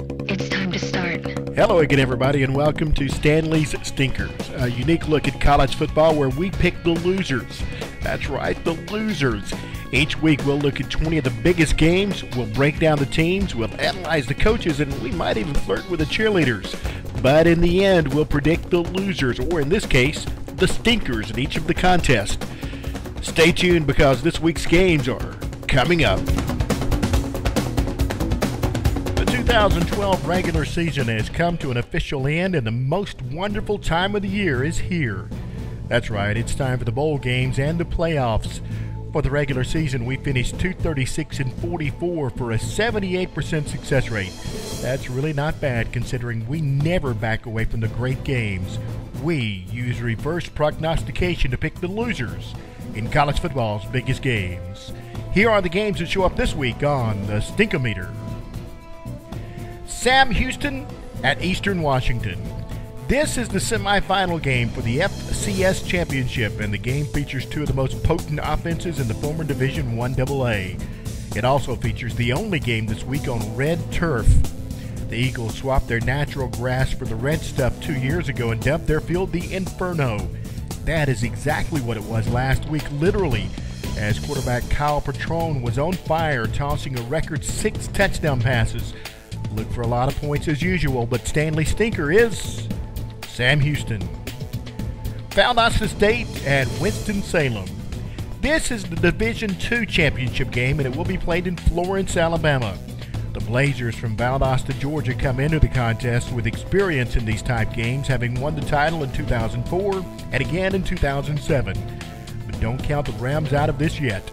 It's time to start. Hello again, everybody, and welcome to Stanley's Stinkers, a unique look at college football where we pick the losers. That's right, the losers. Each week we'll look at 20 of the biggest games, we'll break down the teams, we'll analyze the coaches, and we might even flirt with the cheerleaders. But in the end, we'll predict the losers, or in this case, the stinkers in each of the contests. Stay tuned because this week's games are coming up. The 2012 regular season has come to an official end, and the most wonderful time of the year is here. That's right, it's time for the bowl games and the playoffs. For the regular season, we finished 236-44 for a 78% success rate. That's really not bad considering we never back away from the great games. We use reverse prognostication to pick the losers in college football's biggest games. Here are the games that show up this week on the Stinkometer. Sam Houston at Eastern Washington. This is the semifinal game for the FCS Championship, and the game features two of the most potent offenses in the former Division I AA. It also features the only game this week on red turf. The Eagles swapped their natural grass for the red stuff 2 years ago and dubbed their field the Inferno. That is exactly what it was last week, literally, as quarterback Kyle Patrone was on fire, tossing a record 6 touchdown passes. Look for a lot of points as usual, but Stanley's stinker is Sam Houston. Valdosta State at Winston-Salem. This is the Division II championship game, and it will be played in Florence, Alabama. The Blazers from Valdosta, Georgia come into the contest with experience in these type games, having won the title in 2004 and again in 2007. But don't count the Rams out of this yet.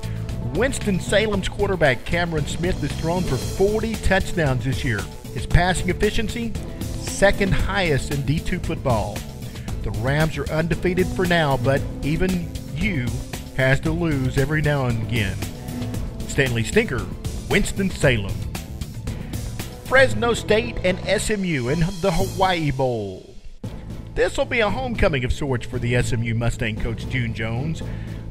Winston-Salem's quarterback Cameron Smith has thrown for 40 touchdowns this year. His passing efficiency, second highest in D2 football. The Rams are undefeated for now, but even you has to lose every now and again. Stanley Stinker, Winston-Salem. Fresno State and SMU in the Hawaii Bowl. This will be a homecoming of sorts for the SMU Mustang coach June Jones.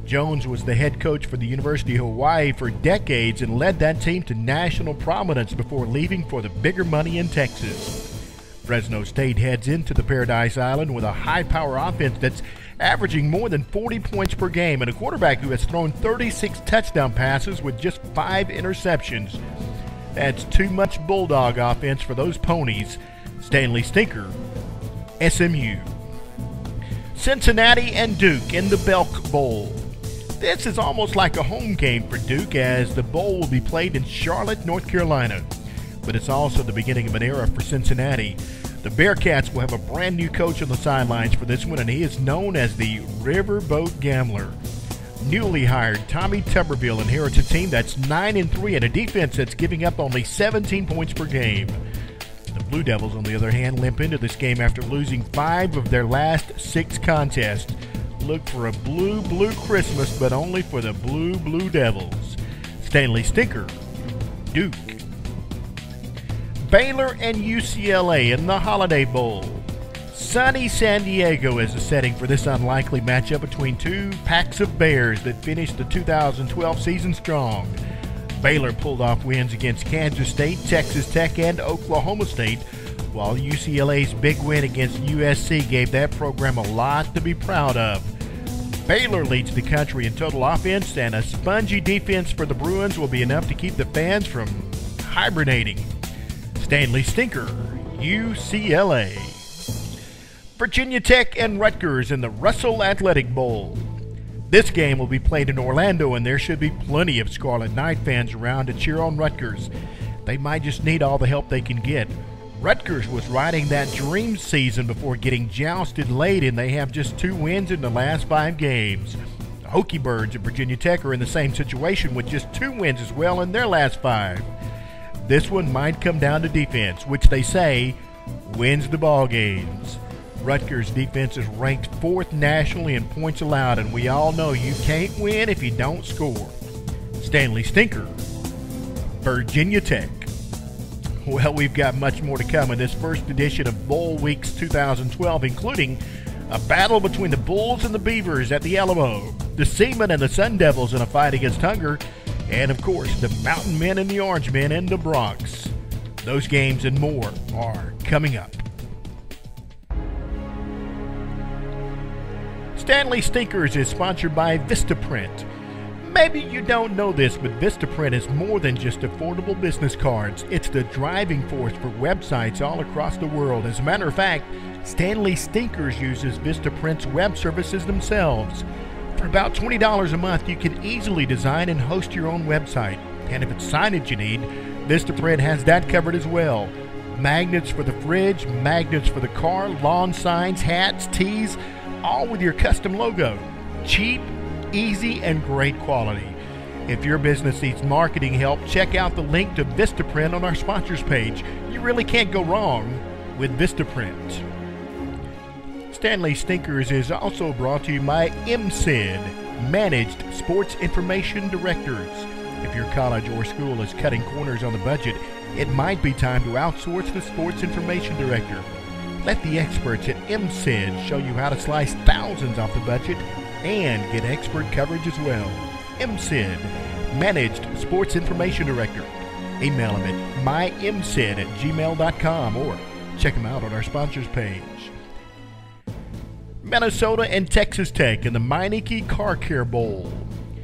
Jones was the head coach for the University of Hawaii for decades and led that team to national prominence before leaving for the bigger money in Texas. Fresno State heads into the Paradise Island with a high-power offense that's averaging more than 40 points per game and a quarterback who has thrown 36 touchdown passes with just 5 interceptions. That's too much Bulldog offense for those ponies. Stanley Stinker, SMU. Cincinnati and Duke in the Belk Bowl. This is almost like a home game for Duke, as the bowl will be played in Charlotte, North Carolina. But it's also the beginning of an era for Cincinnati. The Bearcats will have a brand new coach on the sidelines for this one, and he is known as the Riverboat Gambler. Newly hired Tommy Tuberville inherits a team that's 9-3 and a defense that's giving up only 17 points per game. The Blue Devils, on the other hand, limp into this game after losing 5 of their last 6 contests. Look for a blue Christmas, but only for the Blue Devils. Stanley Stinker, Duke. Baylor and UCLA in the Holiday Bowl. Sunny San Diego is the setting for this unlikely matchup between two packs of bears that finished the 2012 season strong. Baylor pulled off wins against Kansas State, Texas Tech, and Oklahoma State, while UCLA's big win against USC gave that program a lot to be proud of. Baylor leads the country in total offense, and a spongy defense for the Bruins will be enough to keep the fans from hibernating. Stanley Stinker, UCLA. Virginia Tech and Rutgers in the Russell Athletic Bowl. This game will be played in Orlando, and there should be plenty of Scarlet Knight fans around to cheer on Rutgers. They might just need all the help they can get. Rutgers was riding that dream season before getting jousted late, and they have just 2 wins in the last 5 games. The Hokie Birds of Virginia Tech are in the same situation with just 2 wins as well in their last 5. This one might come down to defense, which they say wins the ball games. Rutgers' defense is ranked 4th nationally in points allowed, and we all know you can't win if you don't score. Stanley Stinker, Virginia Tech. Well, we've got much more to come in this first edition of Bowl Weeks 2012, including a battle between the Bulls and the Beavers at the Alamo, the Seamen and the Sun Devils in a fight against hunger, and, of course, the Mountain Men and the Orange Men in the Bronx. Those games and more are coming up. Stanley Stinkers is sponsored by Vistaprint. Maybe you don't know this, but Vistaprint is more than just affordable business cards. It's the driving force for websites all across the world. As a matter of fact, Stanley Stinkers uses Vistaprint's web services themselves. For about $20 a month, you can easily design and host your own website. And if it's signage you need, Vistaprint has that covered as well. Magnets for the fridge, magnets for the car, lawn signs, hats, tees, all with your custom logo. Cheap, easy, and great quality. If your business needs marketing help, check out the link to Vistaprint on our sponsors page. You really can't go wrong with Vistaprint. Stanley Stinkers is also brought to you by MSID, Managed Sports Information Directors. If your college or school is cutting corners on the budget, it might be time to outsource the sports information director. Let the experts at MSID show you how to slice thousands off the budget and get expert coverage as well. MSID, Managed Sports Information Director. Email them at mymsid@gmail.com or check them out on our sponsors page. Minnesota and Texas Tech in the Meineke Car Care Bowl.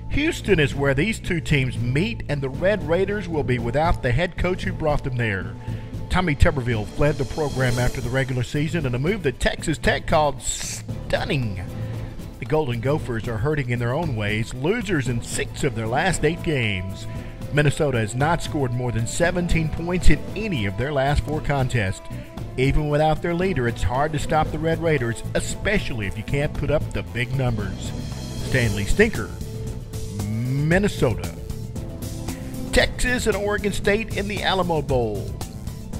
Houston is where these two teams meet, and the Red Raiders will be without the head coach who brought them there. Tommy Tuberville fled the program after the regular season in a move that Texas Tech called stunning. The Golden Gophers are hurting in their own ways, losers in 6 of their last 8 games. Minnesota has not scored more than 17 points in any of their last 4 contests. Even without their leader, it's hard to stop the Red Raiders, especially if you can't put up the big numbers. Stanley Stinker, Minnesota. Texas and Oregon State in the Alamo Bowl.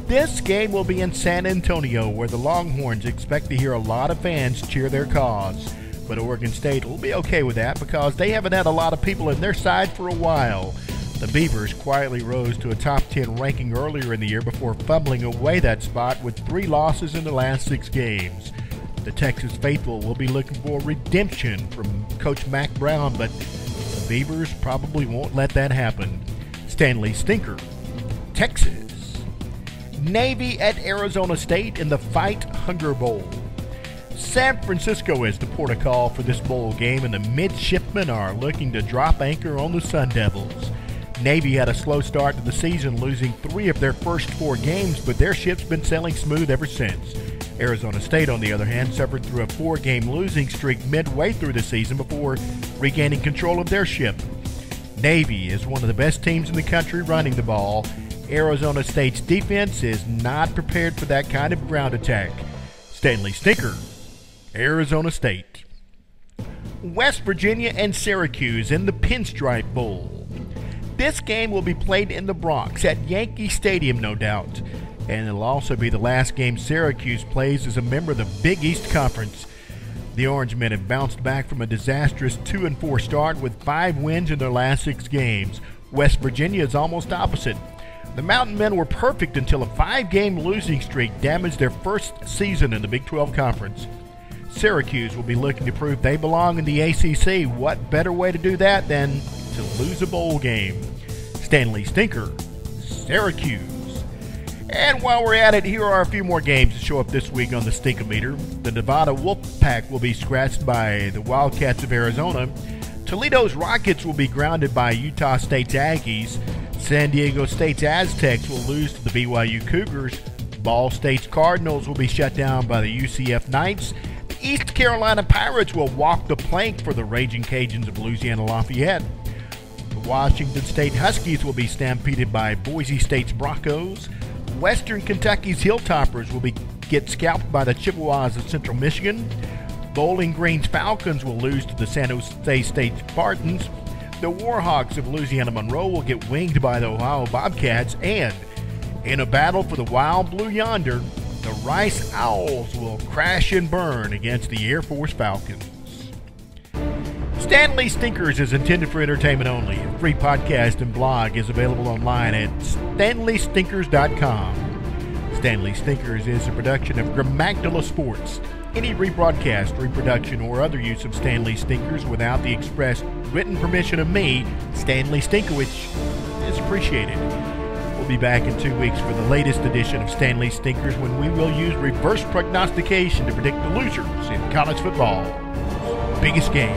This game will be in San Antonio, where the Longhorns expect to hear a lot of fans cheer their cause. But Oregon State will be okay with that because they haven't had a lot of people on their side for a while. The Beavers quietly rose to a top 10 ranking earlier in the year before fumbling away that spot with 3 losses in the last 6 games. The Texas faithful will be looking for redemption from Coach Mack Brown, but the Beavers probably won't let that happen. Stanley Stinker, Texas. Navy at Arizona State in the Fight Hunger Bowl. San Francisco is the port of call for this bowl game, and the midshipmen are looking to drop anchor on the Sun Devils. Navy had a slow start to the season, losing 3 of their first 4 games, but their ship's been sailing smooth ever since. Arizona State, on the other hand, suffered through a 4-game losing streak midway through the season before regaining control of their ship. Navy is one of the best teams in the country running the ball. Arizona State's defense is not prepared for that kind of ground attack. Stanley Stinker, Arizona State. West Virginia and Syracuse in the Pinstripe Bowl. This game will be played in the Bronx at Yankee Stadium, no doubt. And it'll also be the last game Syracuse plays as a member of the Big East Conference. The Orange Men have bounced back from a disastrous 2-4 start with 5 wins in their last 6 games. West Virginia is almost opposite. The Mountain Men were perfect until a 5-game losing streak damaged their first season in the Big 12 Conference. Syracuse will be looking to prove they belong in the ACC. What better way to do that than to lose a bowl game? Stanley Stinker, Syracuse. And while we're at it, here are a few more games to show up this week on the Stinkometer. The Nevada Wolfpack will be scratched by the Wildcats of Arizona. Toledo's Rockets will be grounded by Utah State's Aggies. San Diego State's Aztecs will lose to the BYU Cougars. Ball State's Cardinals will be shut down by the UCF Knights. The East Carolina Pirates will walk the plank for the Raging Cajuns of Louisiana Lafayette. The Washington State Huskies will be stampeded by Boise State's Broncos. Western Kentucky's Hilltoppers will get scalped by the Chippewas of Central Michigan. Bowling Green's Falcons will lose to the San Jose State Spartans. The Warhawks of Louisiana Monroe will get winged by the Ohio Bobcats. And in a battle for the Wild Blue Yonder, the Rice Owls will crash and burn against the Air Force Falcons. Stanley Stinkers is intended for entertainment only. A free podcast and blog is available online at stanleystinkers.com. Stanley Stinkers is a production of Grammacula Sports. Any rebroadcast, reproduction, or other use of Stanley Stinkers without the express written permission of me, Stanley Stinkowich, is appreciated. We'll be back in 2 weeks for the latest edition of Stanley's Stinkers, when we will use reverse prognostication to predict the losers in college football. Biggest game